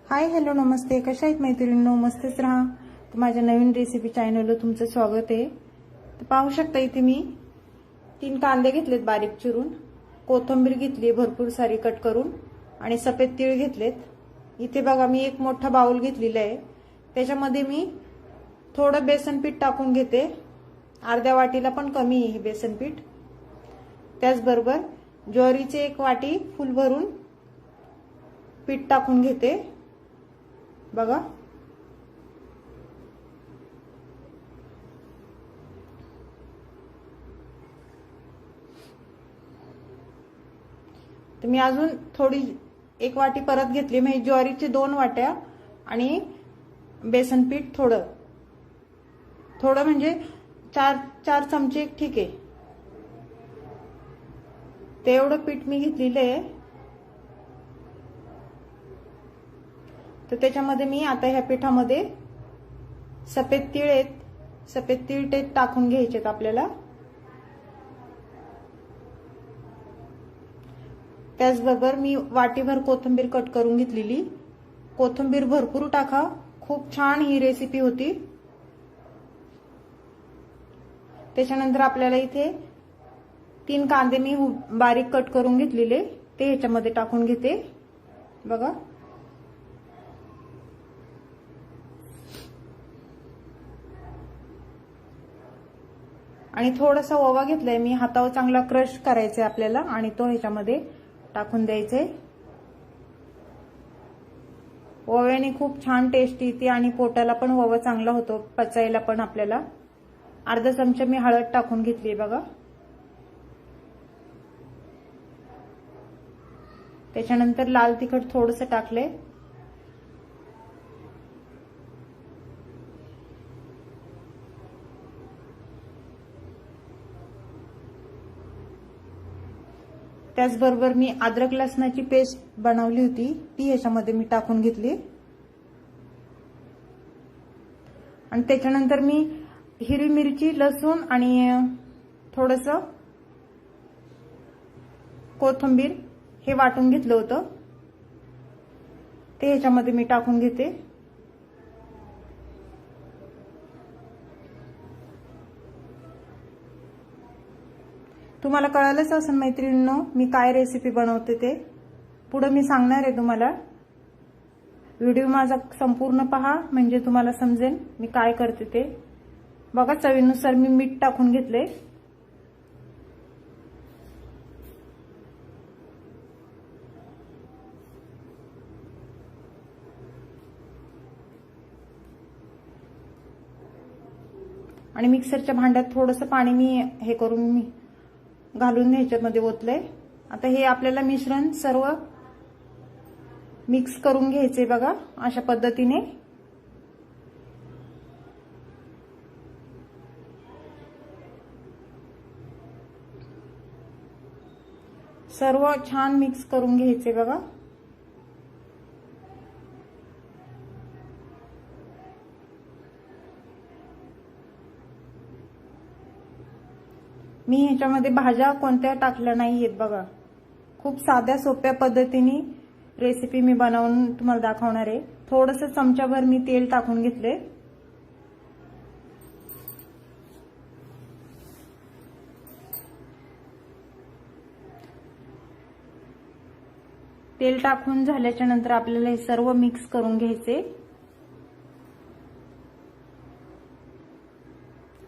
Hi hello नमस्ते, कशा आहेत मैत्रिणींनो? मस्तच राहा. तर माझ्या नवीन रेसिपी चॅनलवर तुमचं स्वागत आहे. तर पाहू शकता इथे मी 3 कांदे घेतलेत बारीक चिरून, कोथिंबीर घेतली भरपूर सारी कट करून आणि सफेद तीळ घेतलेत. इथे बघा मी एक मोठा बाउल घेतलेला आहे. त्याच्यामध्ये मी थोडं बेसन पीठ टाकून घेते. अर्ध्या वाटीला पण कमी आहे हे बेसन पीठ. त्याचबरोबर ज्वारीचे 1 वाटी फुल भरून पीठ टाकून घेते. बघा तर मी अजून थोडी 1 वाटी परत घेतली. म्हणजे ज्वारीचे 2 वाट्या आणि बेसन पीठ थोडं थोडं म्हणजे 4 चमचे ठीक आहे. ते एवढं पीठ मी घेतलेलं आहे. तर त्याच्यामध्ये मी आता ह्या पिठामध्ये सफेद तीळ आहेत, सफेद तीळ ते टाकून घ्यायचेत आपल्याला. त्याचबरोबर मी वाटीभर कोथिंबीर कट करून घेतलेली. कोथिंबीर भरपूर टाका, खूप छान ही रेसिपी होती. त्याच्यानंतर आपल्याला इथे 3 कांदे मी बारीक कट करून घेतलेले ते ह्याच्यामध्ये टाकून घेते. बघा आणि थोडासा ओवा घेतलाय मी, हातावर चांगला क्रश करायचा आपल्याला आणि तो ह्याच्यामध्ये टाकून द्यायचे. ओव्याने खूप छान टेस्ट येते आणि पोटाला पण ओवा चांगला होतो, पचायला पण आपल्याला. अर्धा चमचा मी हळद टाकून घेतली बघा. त्याच्यानंतर लाल तिखट थोडंसं टाकले. त्याचबरोबर मी अद्रक लसणाची पेस्ट बनवली होती ती ह्याच्यामध्ये मी टाकून घेतली. आणि त्याच्यानंतर मी हिरवी मिरची, लसूण आणि थोडंसं कोथिंबीर हे वाटून घेतलं होतं ते ह्याच्यामध्ये मी टाकून घेते. तुम्हाला कळालंच असेल मैत्रिणींनो मी काय रेसिपी बनवते ते. पुढे मी सांगणार आहे तुम्हाला. व्हिडिओ माझा संपूर्ण पहा म्हणजे तुम्हाला समजेल मी काय करते ते. बघा चवीनुसार मी मीठ टाकून घेतले. आणि मिक्सरच्या भांड्यात थोडंसं पाणी मी हे करून मी घालून ह्याच्यामध्ये ओतलंय. आता हे आपल्याला मिश्रण सर्व मिक्स करून घ्यायचे बघा अशा पद्धतीने. सर्व छान मिक्स करून घ्यायचे बघा. मी ह्याच्यामध्ये भाज्या कोणत्या टाकल्या नाहीयेत बघा. खूप साध्या सोप्या पद्धतीने रेसिपी मी बनवून तुम्हाला दाखवणार आहे. थोडंसं चमचाभर मी तेल टाकून घेतले. तेल टाकून झाल्याच्या नंतर आपल्याला हे सर्व मिक्स करून घ्यायचे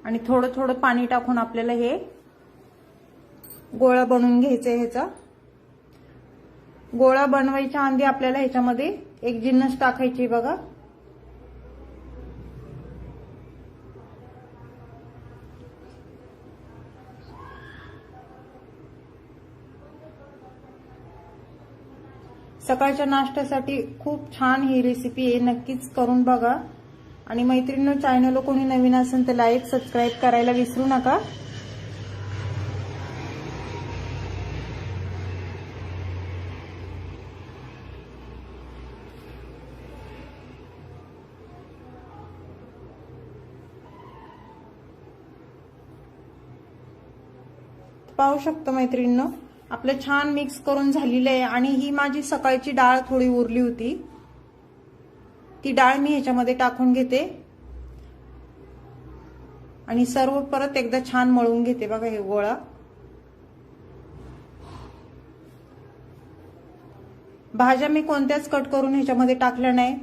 आणि थोडं थोडं पाणी टाकून आपल्याला हे गोळा बनवून घ्यायचा. ह्याचा गोळा बनवायच्या आधी आपल्याला ह्याच्यामध्ये एक जिन्नस टाकायची बघा. सकाळच्या नाश्त्यासाठी खूप छान ही रेसिपी आहे, नक्कीच करून बघा. आणि मैत्रिणींनो चॅनल कोणी नवीन असेल तर लाईक सबस्क्राईब करायला विसरू नका. पाहू शकतो मैत्रिणींनो आपलं छान मिक्स करून झालेलं आहे. आणि ही माझी सकाळची डाळ थोडी उरली होती ती डाळ मी ह्याच्यामध्ये टाकून घेते आणि सर्व परत एकदा छान मळून घेते बघा हे गोळा। भाज्या मी कोणत्याच कट करून ह्याच्यामध्ये टाकल्या नाही।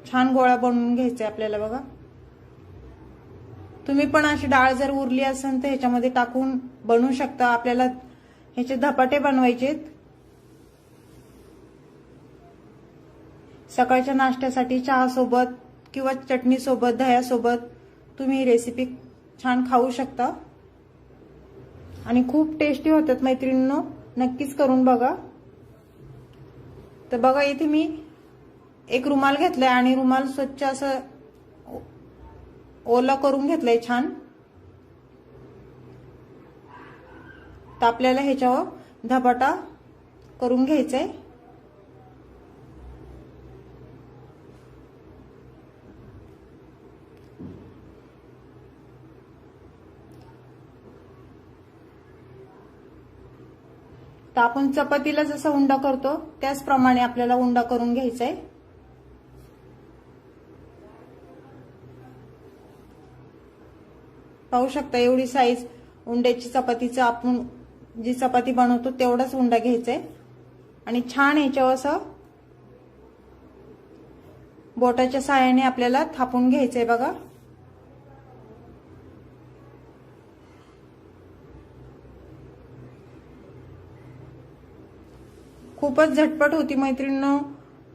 छान गोळा बनवून घ्यायचा आपल्याला बघा। तुम्ही पण अशी डाळ जर उरली असेल तर ह्याच्यामध्ये टाकून बनवू शकता। आपल्याला ह्याचे धपाटे बनवायचेत सकाळच्या नाश्त्यासाठी, चहा सोबत किंवा चटणी सोबत, दह्यासोबत तुम्ही ही रेसिपी छान खाऊ शकता आणि खूप टेस्टी होतात मैत्रिणींनो, नक्कीच करून बघा। तर बघा इथे मी एक रुमाल घेतलाय आणि रुमाल स्वच्छ असं ओला करून घेतलंय छान। तर आपल्याला ह्याच्यावर धपाटा करून घ्यायचाय। तर आपण चपातीला जसा उंडा करतो त्याचप्रमाणे आपल्याला उंडा करून घ्यायचा आहे। पाहू शकता एवढी साईज उंड्याची चपातीचं, आपण जी चपाती बनवतो तेवढाच उंडा घ्यायचा आहे आणि छान ह्याच्यावर असं बोटाच्या साहाय्याने आपल्याला थापून घ्यायचंय बघा। खूपच झटपट होती मैत्रिणींनो,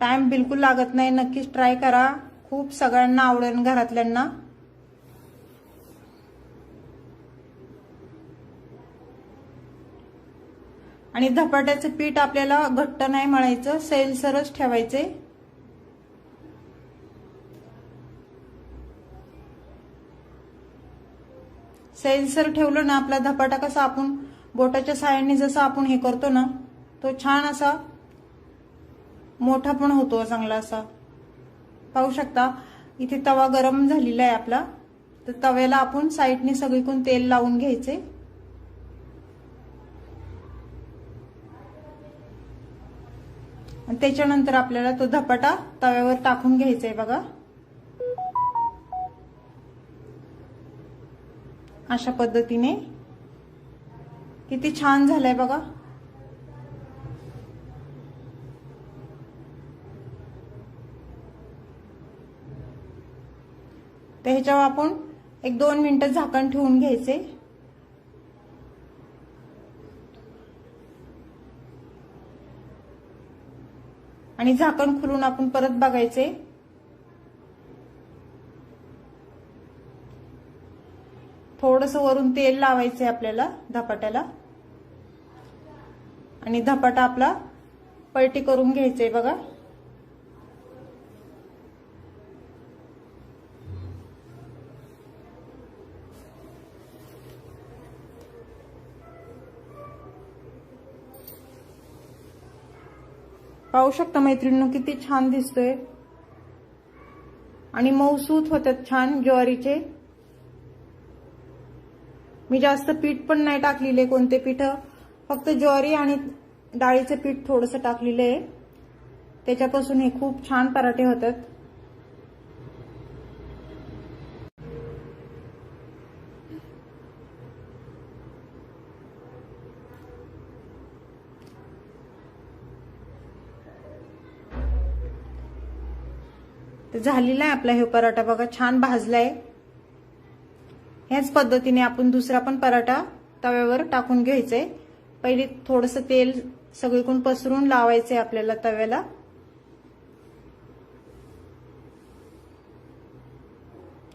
टाइम बिलकुल लागत नाही। नक्कीच ट्राय करा, खूप सगळ्यांना आवडेल घरातल्यांना। आणि धपाट्याचं पीठ आपल्याला घट्ट नाही मळायचं, सैलसरच ठेवायचे। सैलसर ठेवलं ना आपला धपाटा कसा आपण बोटाच्या साहाय्याने जसं आपण हे करतो ना तो छान असा मोठा पण होतो चांगला असा। पाहू शकता इथे तवा गरम झालेला आहे आपला, तर तव्याला आपण साईडने सगळीकडून तेल लावून घ्यायचे आणि त्याच्यानंतर आपल्याला तो धपाटा तव्यावर टाकून घ्यायचा आहे बघा। अशा पद्धतीने किती छान झालाय बघा। तर ह्याच्यावर आपण 1-2 मिनिटं झाकण ठेवून घ्यायचे आणि झाकण खुलून आपण परत बघायचे। थोडंसं वरून तेल लावायचे आपल्याला धपाट्याला आणि धपाटा आपला पलटी करून घ्यायचे बघा। पाहू शकता मैत्रिणींनो किती छान दिसतोय आणि मऊसूत होतात छान ज्वारीचे। मी जास्त पीठ पण नाही टाकलेले, कोणते पीठ, फक्त ज्वारी आणि डाळीचं पीठ थोडंसं टाकलेलं आहे, त्याच्यापासून हे खूप छान पराठे होतात। झालेला आहे आपला हे पराठा बघा, छान भाजलाय। ह्याच पद्धतीने आपण दुसरा पण पराठा तव्यावर टाकून घ्यायचंय। पहिले थोडंसं तेल सगळीकडून पसरून लावायचंय आपल्याला तव्याला।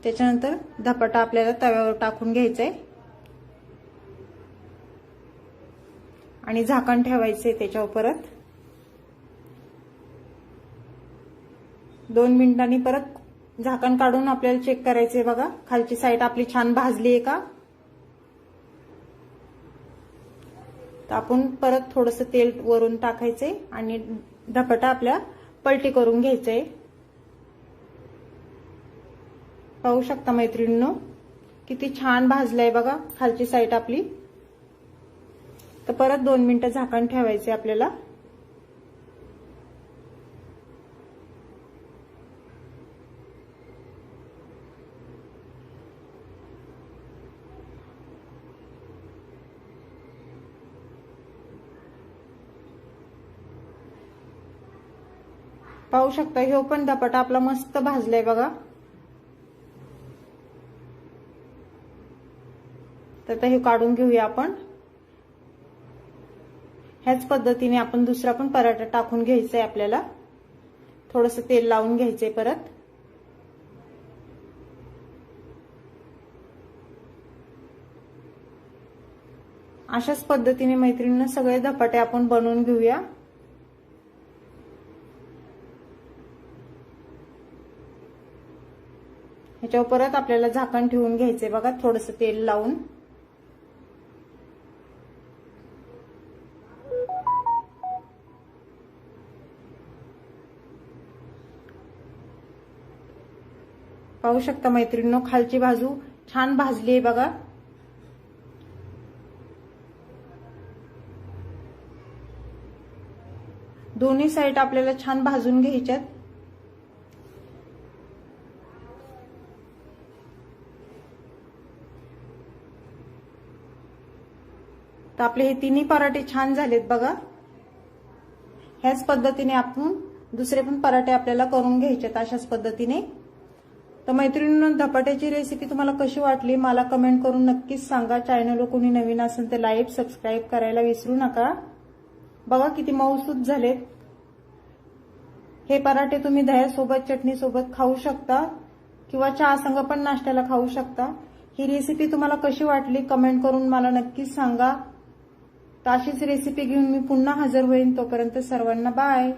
त्याच्यानंतर धपाटा आपल्याला तव्यावर टाकून घ्यायचंय आणि झाकण ठेवायचंय त्याच्यावर परत 2 मिनिटांनी परत झाकण काढून आपल्याला चेक करायचंय बघा, खालची साईड आपली छान भाजली आहे का। तर आपण परत थोडंसं तेल वरून टाकायचंय आणि धपाटा आपल्या पलटी करून घ्यायचंय। पाहू शकता मैत्रिणींनो किती छान भाजलाय बघा खालची साईड आपली। तर परत 2 मिनिटं झाकण ठेवायचे आपल्याला पाहू शकता हे पण धपाटा आपला मस्त भाजलाय बघा। तर आता हे काढून घेऊया आपण। ह्याच पद्धतीने आपण दुसरा पण पराठा टाकून घ्यायचा आहे आपल्याला। थोडंसं तेल लावून घ्यायचंय परत। अशाच पद्धतीने मैत्रिणींनो सगळे धपाटे आपण बनवून घेऊया। ह्याच्यावर परत आपल्याला झाकण ठेवून घ्यायचंय बघा, थोडंसं तेल लावून। पाहू शकता मैत्रिणींनो खालची बाजू छान भाजली आहे बघा। दोन्ही साइड आपल्याला छान भाजून घ्यायच्यात। तर आपले हे तिन्ही पराठे छान झालेत बघा। ह्याच पद्धतीने आपण दुसरे पण पराठे आपल्याला करून घ्यायचेत अशाच पद्धतीने। तर मैत्रिणींनो धपाट्याची रेसिपी तुम्हाला कशी वाटली मला कमेंट करून नक्कीच सांगा। चॅनलवर कोणी नवीन असेल तर लाईक सबस्क्राईब करायला विसरू नका। बघा किती मऊसूत झालेत। हे पराठे तुम्ही दह्यासोबत चटणी सोबत खाऊ शकता किंवा चहा संग पण नाश्त्याला खाऊ शकता। ही रेसिपी तुम्हाला कशी वाटली कमेंट करून मला नक्कीच सांगा। तर अशीच रेसिपी घेऊन मी पुन्हा हजर होईन, तोपर्यंत सर्वांना बाय।